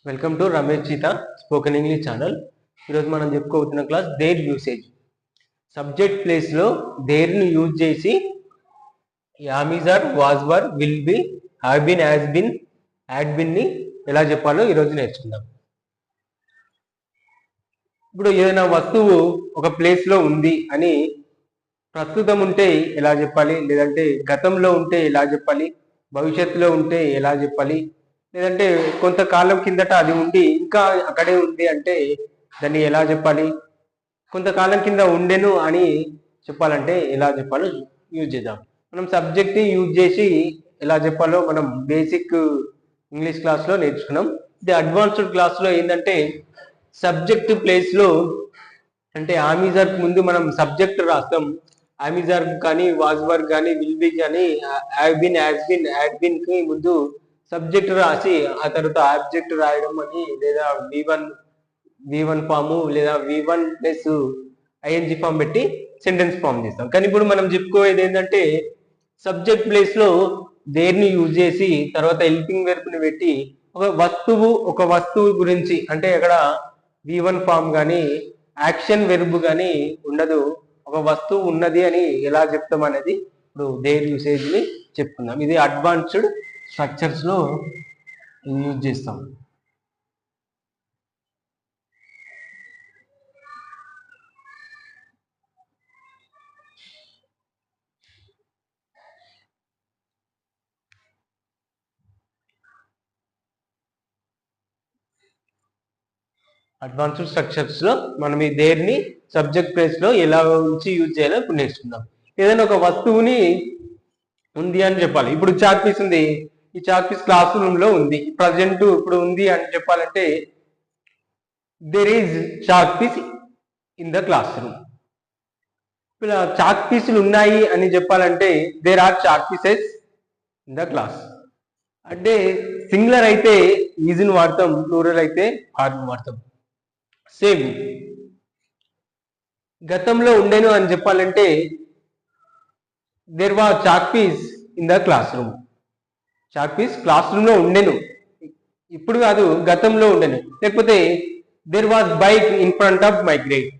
Welcome to Ramesh Cheetha spoken English channel. ఈరోజు మనం చెప్పుకోబోతున్న క్లాస్ దేర్ యూసేజ్. సబ్జెక్ట్ ప్లేస్లో దేర్ని యూజ్ చేసి am are was were will be have been has been had బిన్ని ఎలా చెప్పాలో ఈరోజు నేర్చుకుందాం. ఇప్పుడు ఏదైనా వస్తువు ఒక ప్లేస్లో ఉంది అని ప్రస్తుతం ఉంటే ఎలా చెప్పాలి, లేదంటే గతంలో ఉంటే ఎలా చెప్పాలి, భవిష్యత్తులో ఉంటే ఎలా చెప్పాలి, లేదంటే కొంతకాలం కిందట అది ఉండి ఇంకా అక్కడే ఉంది అంటే దాన్ని ఎలా చెప్పాలి, కొంతకాలం కింద ఉండెను అని చెప్పాలంటే ఎలా చెప్పాలో యూజ్ చేద్దాం. మనం సబ్జెక్ట్ని యూజ్ చేసి ఎలా చెప్పాలో మనం బేసిక్ ఇంగ్లీష్ క్లాస్లో నేర్చుకున్నాం. ఇది అడ్వాన్స్డ్ క్లాస్లో ఏంటంటే సబ్జెక్ట్ ప్లేస్లో అంటే ఆమిజర్ ముందు మనం సబ్జెక్ట్ రాస్తాం. ఆమిజర్ కానీ వాజ్ వర్క్ కానీ విల్ బి కానీ have been has been had been కి ముందు సబ్జెక్ట్ రాసి ఆ తర్వాత ఆబ్జెక్ట్ రాయడం అని, లేదా V1 ఫాము లేదా V1 ప్లస్ ING ఫామ్ పెట్టి సెంటెన్స్ ఫామ్ చేస్తాం. కానీ ఇప్పుడు మనం చెప్పుకోయేది ఏంటంటే సబ్జెక్ట్ ప్లేస్ లో దేర్ని యూజ్ చేసి తర్వాత హెల్పింగ్ వెర్బ్ ని పెట్టి ఒక వస్తువు గురించి అంటే అక్కడ V1 ఫామ్ కానీ యాక్షన్ వెర్బ్ కానీ ఉండదు, ఒక వస్తువు ఉన్నది అని ఎలా చెప్తాం అనేది ఇప్పుడు దేర్ యూసేజ్ ని చెప్పుకుందాం. ఇది అడ్వాన్స్డ్ స్ట్రక్చర్స్ లో యూజ్ చేస్తాం. అడ్వాన్స్డ్ స్ట్రక్చర్స్ లో మనం ఈ దేర్ని సబ్జెక్ట్ ప్లేస్ లో ఎలా ఉంచి యూజ్ చేయాలో ఇప్పుడు నేర్చుకుందాం. ఏదైనా ఒక వస్తువుని ఉంది అని చెప్పాలి. ఇప్పుడు చాక్ పీస్ ఉంది, ఈ చాక్ పీస్ క్లాస్ రూమ్ లో ఉంది, ప్రజెంట్ ఇప్పుడు ఉంది అని చెప్పాలంటే there is chalk piece in the class room. ఇప్పుడు చాక్ పీసులు ఉన్నాయి అని చెప్పాలంటే there are chalk pieces in the class. అంటే సింగులర్ అయితే ఈజ్ని వాడతాం, ప్లూరల్ అయితే ఆర్ని వాడతాం. సేమ్ గతంలో ఉండేను అని చెప్పాలంటే there was chalk piece in the class room. Chalk piece classroom లో ఉండెను, ఇప్పుడు కాదు గతంలో ఉండెను. లేకపోతే there was bike in front of my gate.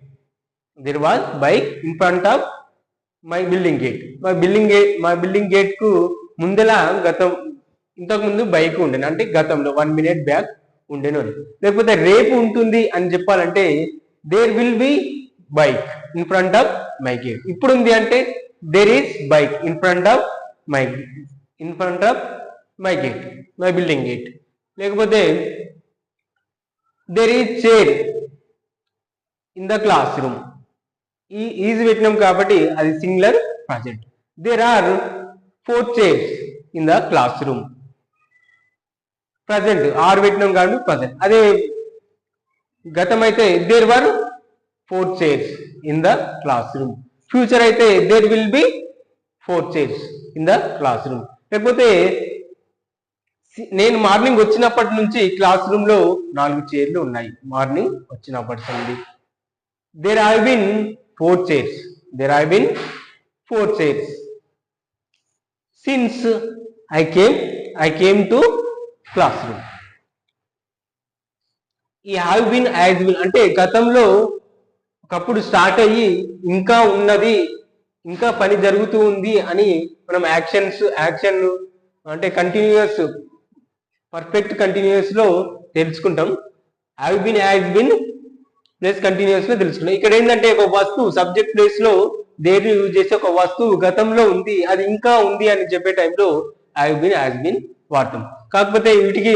There was bike in front of my building gate. మా బిల్డింగ్ గేట్ కు ముందల ఇంతకు ముందు బైక్ ఉండేను అంటే గతంలో 1 minute బ్యాక్ ఉండేను అని. లేకపోతే రేపు ఉంటుంది అని చెప్పాలంటే there will be bike in front of my gate. ఇప్పుడు ఉంది అంటే there is bike in front of my gate, my building gate. లేకపోతే there is chair in the class room. ఈ ఈజ్ పెట్టినాం కాబట్టి అది singular present. There are 4 chairs in the class room. Present are పెట్టినాం కాబట్టి ప్రజెంట్. అదే గతం అయితే there were 4 chairs in the class room. Future అయితే there will B 4 chairs in the class room. లేకపోతే నేను మార్నింగ్ వచ్చినప్పటి నుంచి క్లాస్ రూమ్ లో 4 చైర్లు ఉన్నాయి. మార్నింగ్ వచ్చినప్పటి నుండి there have been 4 chairs. There have been 4 chairs since I came to class room. ఈ హ్యావ్ బిన్ హ్యాజ్ బిన్ అంటే గతంలో ఒకప్పుడు స్టార్ట్ అయ్యి ఇంకా ఉన్నది, ఇంకా పని జరుగుతూ ఉంది అని మనం యాక్షన్ అంటే కంటిన్యూస్ పర్ఫెక్ట్ కంటిన్యూస్ లో తెలుసుకుంటాం. Have been has been plus continuous లో తెలుసుకుంటాం. ఇక్కడ ఏంటంటే ఒక వస్తువు సబ్జెక్ట్ ప్లేస్ లో దేన్ని యూజ్ చేసి ఒక వస్తువు గతంలో ఉంది అది ఇంకా ఉంది అని చెప్పే టైంలో హ్యావ్ బిన్ హ్యాజ్ బిన్ వాడతాం. కాకపోతే వీటికి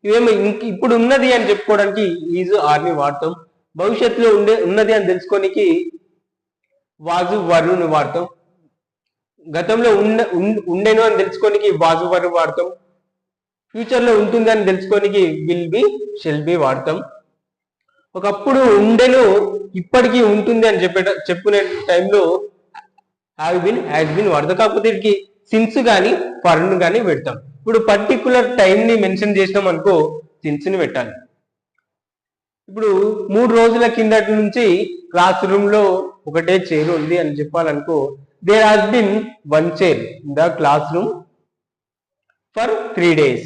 ఇవేమో ఇప్పుడు ఉన్నది అని చెప్పుకోవడానికి ఈజ్ ఆర్ని వాడతాం. భవిష్యత్తులో ఉన్నది అని తెలుసుకోనికి వాజు వరుని వాడతాం. గతంలో ఉండెను అని తెలుసుకోనికి వాజు వరు వాడతాం. ఫ్యూచర్ లో ఉంటుంది అని తెలుసుకోనికి విల్ బి షెల్ బి వాడతాం. ఒకప్పుడు ఉండెను ఇప్పటికీ ఉంటుంది అని చెప్పుకునే టైంలో హ్యావ్ బిన్ హ్యాజ్ బిన్ వాడతాం. కాకపోతే వీటికి సిన్స్ కానీ ఫర్ను కానీ పెడతాం. ఇప్పుడు పర్టికులర్ టైం ని మెన్షన్ చేసినాం అనుకో సిన్స్ ని పెట్టాలి. ఇప్పుడు 3 రోజుల కిందటి నుంచి క్లాస్ రూమ్ లో ఒకటే చైర్ ఉంది అని చెప్పాలనుకో there has been 1 chair in the class room for 3 days.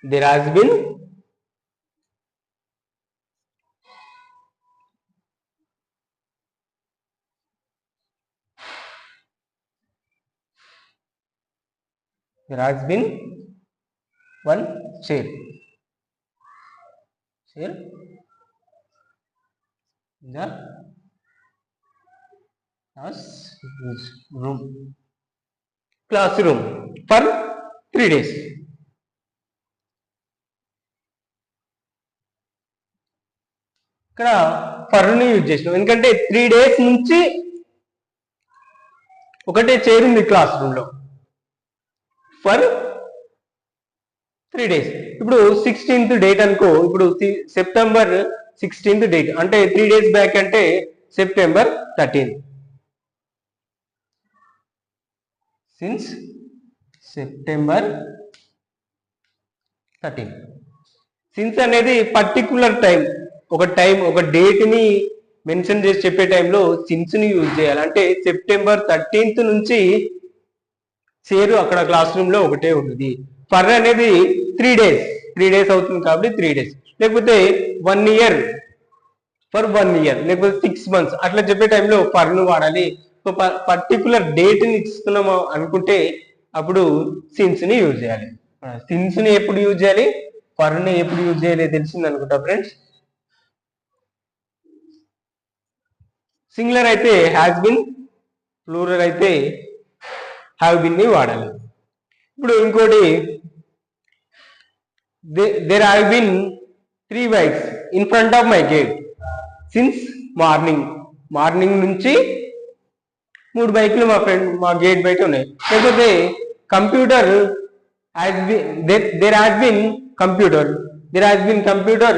There has been there has been one chair in the classroom for 3 days. ఇక్కడ ఫర్ని యూజ్ చేసినాం ఎందుకంటే 3 days నుంచి ఒకటే చైర్ ఉంది క్లాస్ రూమ్ లో ఫర్ 3 days. ఇప్పుడు 16th డేట్ అనుకో, ఇప్పుడు సెప్టెంబర్ 16th డేట్ అంటే 3 days బ్యాక్ అంటే September 13th. Since September 13th. Since అనేది పర్టికులర్ టైం, ఒక డేట్ ని మెన్షన్ చేసి చెప్పే టైంలో సిన్స్ ని యూజ్ చేయాలి. అంటే సెప్టెంబర్ 13th నుంచి చైర్ అక్కడ క్లాస్ రూమ్ లో ఒకటే ఉంటుంది. ఫర్ అనేది 3 days అవుతుంది కాబట్టి 3 days, లేకపోతే 1 year ఫర్ 1 year, లేకపోతే 6 months అట్లా చెప్పే టైంలో ఫర్ ను వాడాలి. పర్టికులర్ డేట్ ని ఇస్తున్నాము అనుకుంటే అప్పుడు సిన్స్ ని యూజ్ చేయాలి. సిన్స్ ని ఎప్పుడు యూజ్ చేయాలి, ఫర్ ని ఎప్పుడు యూజ్ చేయాలి తెలిసింది అనుకుంటా ఫ్రెండ్స్. సింగులర్ అయితే హ్యాస్ బిన్, ప్లూరల్ అయితే హ్యావ్ బిన్ ని వాడాలి. ఇప్పుడు ఇంకోటి, there have been 3 bikes in front of my gate since morning నుంచి 3 బైకులు మా గేట్ బయట ఉన్నాయి. లేకపోతే computer there has been computer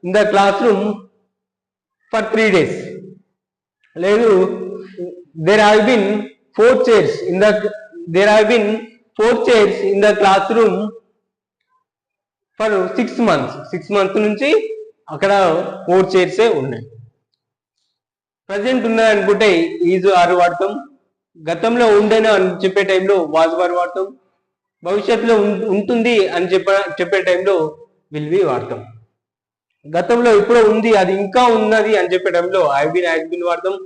in the classroom for 3 days. లేదు there have been 4 chairs in the classroom for 6 months నుంచి అక్కడ 4 చైర్సే ఉన్నాయి. ప్రజెంట్ ఉన్నది అనుకుంటే ఈజ్ ఆర్ వాడతాం. గతంలో ఉండేనా అని చెప్పే టైంలో వాజ్ వర్ వాడతాం. భవిష్యత్తులో ఉంటుంది అని చెప్పే టైంలో విల్ బి వాడతాం. గతంలో ఇప్పుడు ఉంది, అది ఇంకా ఉన్నది అని చెప్పే టైంలో హ్యావ్ బీన్, హ్యాస్ బీన్ వాడతాం.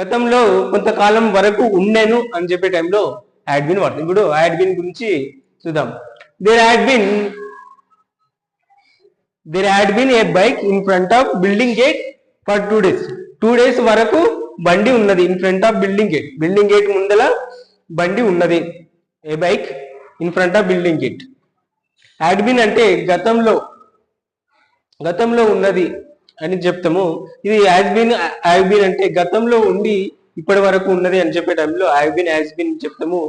గతంలో కొంతకాలం వరకు ఉండేను అని చెప్పే టైంలో హ్యాడ్ బీన్ వాడతాం. ఇప్పుడు హ్యాడ్ బీన్ గురించి చూద్దాం. There had been a bike in front of building gate for 2 days. 2 days వరకు బండి ఉన్నది in front of building gate ముందల బండి ఉన్నది. ఏ bike in front of building gate. had been అంటే గతంలో ఉన్నది అని చెప్తాము. ఇది హ్యాస్ బీన్, హ్యావ్ బీన్ అంటే గతంలో ఉండి ఇప్పటి వరకు ఉన్నది అని చెప్పే టైంలో హ్యావ్ బీన్, హ్యాస్ బీన్ చెప్తాము.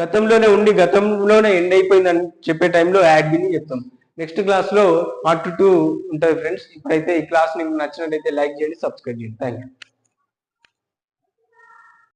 గతంలోనే ఉండి గతంలోనే ఎండ్ అయిపోయింది అని చెప్పే టైంలో హ్యాడ్ బీన్ చెప్తాం. నెక్స్ట్ క్లాస్ లో పార్ట్ 2 ఉంటుంది ఫ్రెండ్స్. ఇప్పుడైతే ఈ క్లాస్ మీకు నచ్చినట్లయితే లైక్ చేయండి, సబ్స్క్రైబ్ చేయండి. Thank you.